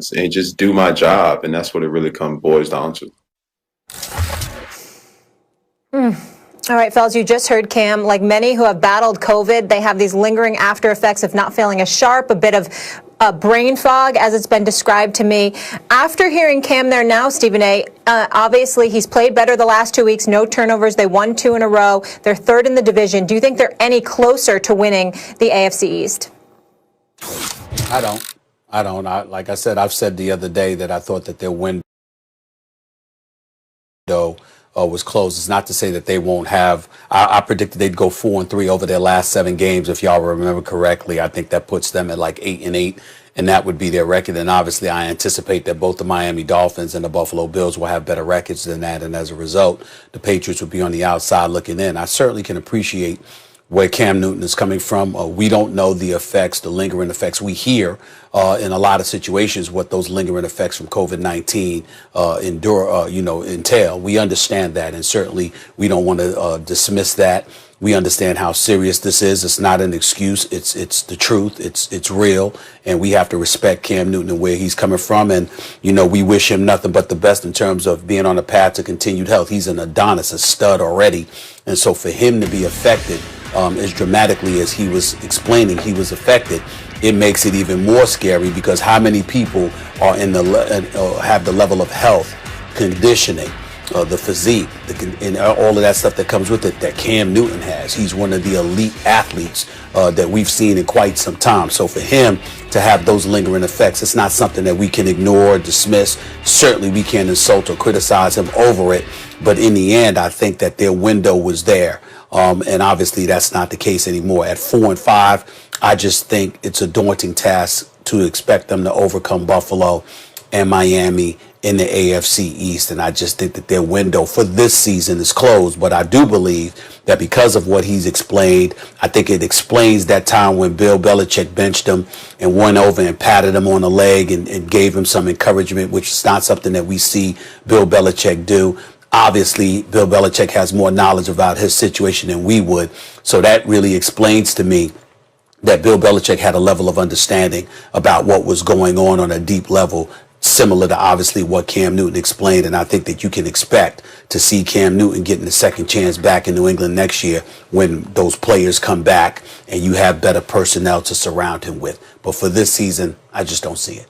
defense and just do my job. And that's what it really boils down to. All right, fellas, you just heard Cam. Like many who have battled COVID, they have these lingering after effects of not feeling as sharp, a bit of brain fog, as it's been described to me. After hearing Cam there now, Stephen A., obviously he's played better the last 2 weeks, no turnovers. They won 2 in a row. They're third in the division. Do you think they're any closer to winning the AFC East? I don't. Like I said, I've said the other day that I thought that their window was closed. It's not to say that they won't have. I predicted they'd go 4-3 over their last 7 games. If y'all remember correctly, I think that puts them at like 8-8, and that would be their record. And obviously, I anticipate that both the Miami Dolphins and the Buffalo Bills will have better records than that. And as a result, the Patriots would be on the outside looking in. I certainly can appreciate where Cam Newton is coming from. We don't know the effects, the lingering effects. We hear in a lot of situations what those lingering effects from COVID-19 entail. We understand that, and certainly we don't want to dismiss that. We understand how serious this is. It's not an excuse. It's the truth. It's real, and we have to respect Cam Newton and where he's coming from. And we wish him nothing but the best in terms of being on a path to continued health. He's an Adonis, a stud already, and so for him to be affected as dramatically as he was explaining he was affected, it makes it even more scary, because how many people are have the level of health, conditioning, the physique, and all of that stuff that comes with it that Cam Newton has. He's one of the elite athletes that we've seen in quite some time. So for him to have those lingering effects, it's not something that we can ignore, dismiss. Certainly we can't insult or criticize him over it. But in the end, I think that their window was there. And obviously that's not the case anymore. At 4-5, I just think it's a daunting task to expect them to overcome Buffalo and Miami in the AFC East. And I just think that their window for this season is closed. But I do believe that because of what he's explained, I think it explains that time when Bill Belichick benched him and went over and patted him on the leg and gave him some encouragement, which is not something that we see Bill Belichick do. Obviously, Bill Belichick has more knowledge about his situation than we would. So that really explains to me that Bill Belichick had a level of understanding about what was going on a deep level, similar to obviously what Cam Newton explained. And I think that you can expect to see Cam Newton getting a second chance back in New England next year when those players come back and you have better personnel to surround him with. But for this season, I just don't see it.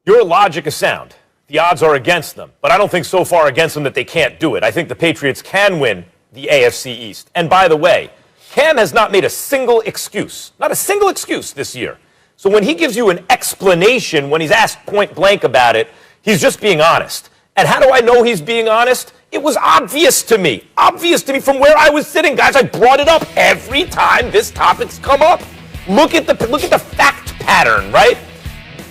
Your logic is sound. The odds are against them, but I don't think so far against them that they can't do it. I think the Patriots can win the AFC East. And by the way, Cam has not made a single excuse, not a single excuse this year. So when he gives you an explanation, when he's asked point blank about it, he's just being honest. And how do I know he's being honest? It was obvious to me from where I was sitting. Guys, I brought it up every time this topic's come up. Look at the fact pattern, right?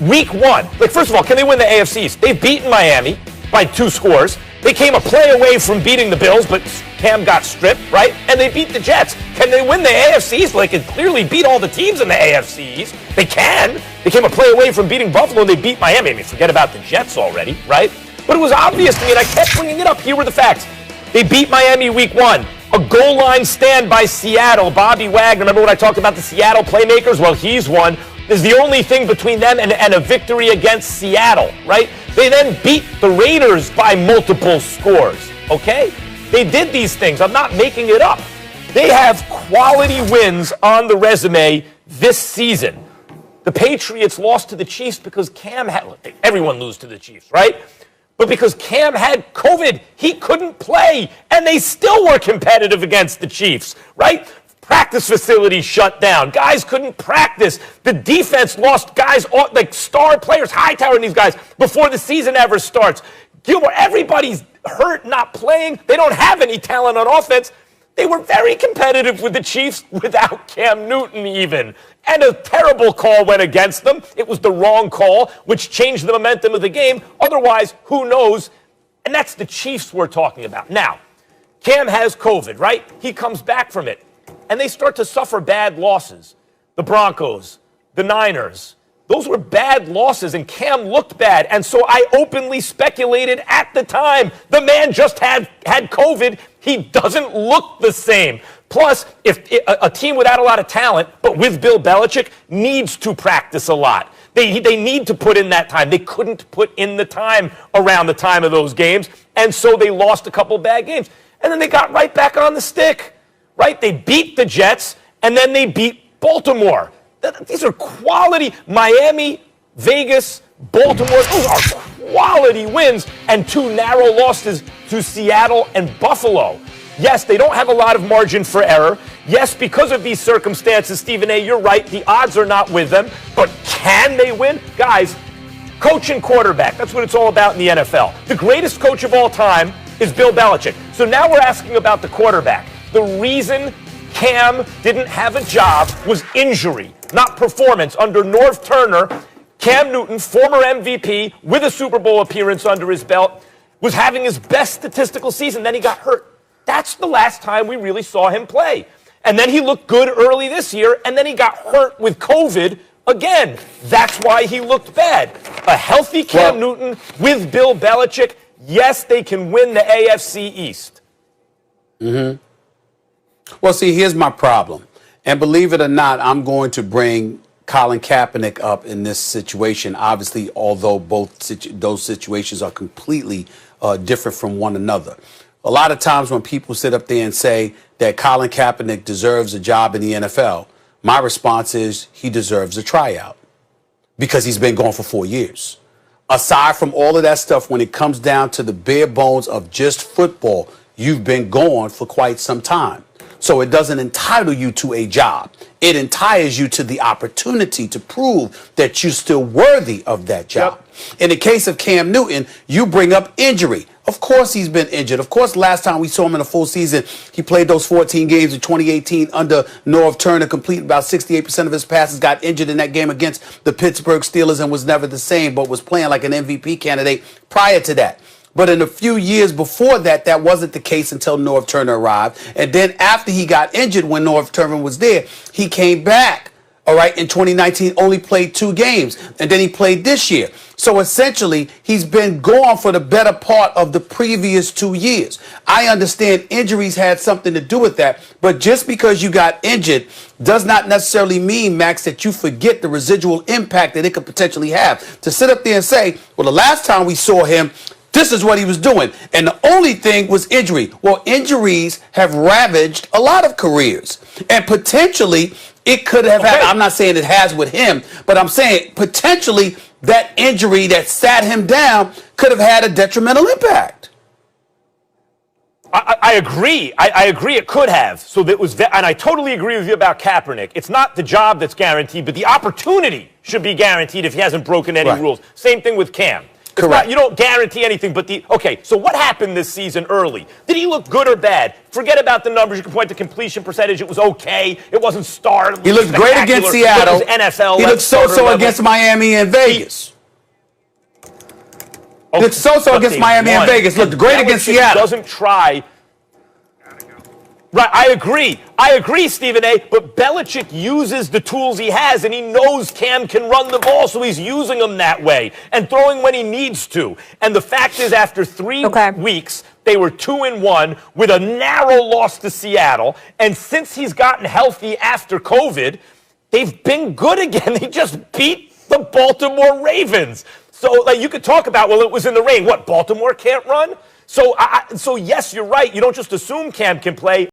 Week 1, first of all, can they win the AFC East? They've beaten Miami by 2 scores. They came a play away from beating the Bills, but Cam got stripped, right? And they beat the Jets. Can they win the AFC East? They can clearly beat all the teams in the AFC East. They can. They came a play away from beating Buffalo, and they beat Miami. I mean, forget about the Jets already, right? But it was obvious to me, and I kept bringing it up. Here were the facts. They beat Miami week 1. A goal line stand by Seattle. Bobby Wagner, remember when I talked about the Seattle playmakers? Well, he's one. Is the only thing between them and a victory against Seattle, right? They then beat the Raiders by multiple scores, okay? They did these things. I'm not making it up. They have quality wins on the resume this season. The Patriots lost to the Chiefs because Cam had, everyone loses to the Chiefs, right? But because Cam had COVID, he couldn't play, and they still were competitive against the Chiefs, right? Practice facilities shut down. Guys couldn't practice. The defense lost guys, like star players, Hightower and these guys, before the season ever starts. Gilmore, everybody's hurt, not playing. They don't have any talent on offense. They were very competitive with the Chiefs without Cam Newton even. And a terrible call went against them. It was the wrong call, which changed the momentum of the game. Otherwise, who knows? And that's the Chiefs we're talking about. Now, Cam has COVID, right? He comes back from it. And they start to suffer bad losses. The Broncos, the Niners, those were bad losses, and Cam looked bad. And so I openly speculated at the time, the man just had COVID. He doesn't look the same. Plus, if a team without a lot of talent, but with Bill Belichick, needs to practice a lot. They need to put in that time. They couldn't put in the time around the time of those games, and so they lost a couple bad games. And then they got right back on the stick, right? They beat the Jets, and then they beat Baltimore. These are quality Miami, Vegas, Baltimore. Those are quality wins, and 2 narrow losses to Seattle and Buffalo. Yes, they don't have a lot of margin for error. Yes, because of these circumstances, Stephen A., you're right, the odds are not with them. But can they win? Guys, coach and quarterback, that's what it's all about in the NFL. The greatest coach of all time is Bill Belichick. So now we're asking about the quarterback. The reason Cam didn't have a job was injury, not performance. Under Norv Turner, Cam Newton, former MVP with a Super Bowl appearance under his belt, was having his best statistical season. Then he got hurt. That's the last time we really saw him play. And then he looked good early this year, and then he got hurt with COVID again. That's why he looked bad. A healthy Cam Newton with Bill Belichick, yes, they can win the AFC East. Well, see, here's my problem. And believe it or not, I'm going to bring Colin Kaepernick up in this situation, obviously, although those situations are completely different from one another. A lot of times when people sit up there and say that Colin Kaepernick deserves a job in the NFL, my response is he deserves a tryout because he's been gone for 4 years. Aside from all of that stuff, when it comes down to the bare bones of just football, you've been gone for quite some time. So it doesn't entitle you to a job. It entitles you to the opportunity to prove that you're still worthy of that job. Yep. In the case of Cam Newton, you bring up injury. Of course he's been injured. Of course, last time we saw him in a full season, he played those 14 games in 2018 under Norv Turner, completed about 68% of his passes, got injured in that game against the Pittsburgh Steelers and was never the same, but was playing like an MVP candidate prior to that. But in a few years before that, that wasn't the case until Norv Turner arrived. And then after he got injured, when Norv Turner was there, he came back. All right, in 2019, only played 2 games, and then he played this year. So essentially, he's been gone for the better part of the previous 2 years. I understand injuries had something to do with that, but just because you got injured does not necessarily mean, Max, that you forget the residual impact that it could potentially have. To sit up there and say, well, the last time we saw him, this is what he was doing. And the only thing was injury. Well, injuries have ravaged a lot of careers. And potentially, it could have had, I'm not saying it has with him, but I'm saying potentially that injury that sat him down could have had a detrimental impact. I agree. I agree it could have. So that was, and I totally agree with you about Kaepernick. It's not the job that's guaranteed, but the opportunity should be guaranteed if he hasn't broken any rules. Same thing with Cam. Correct. You don't guarantee anything, but so what happened this season early? Did he look good or bad? Forget about the numbers. You can point to completion percentage. It was okay. It wasn't star. He looked great against Seattle. It was NFL. He looked so-so against Miami and Vegas. He looked so-so against Miami and Vegas. Looked great against Seattle. Doesn't try. Right, I agree, Stephen A., but Belichick uses the tools he has, and he knows Cam can run the ball, so he's using them that way and throwing when he needs to. And the fact is, after 3 weeks, they were 2-1 with a narrow loss to Seattle, and since he's gotten healthy after COVID, they've been good again. They just beat the Baltimore Ravens. So you could talk about, well, it was in the rain. What, Baltimore can't run? So yes, you're right. You don't just assume Cam can play.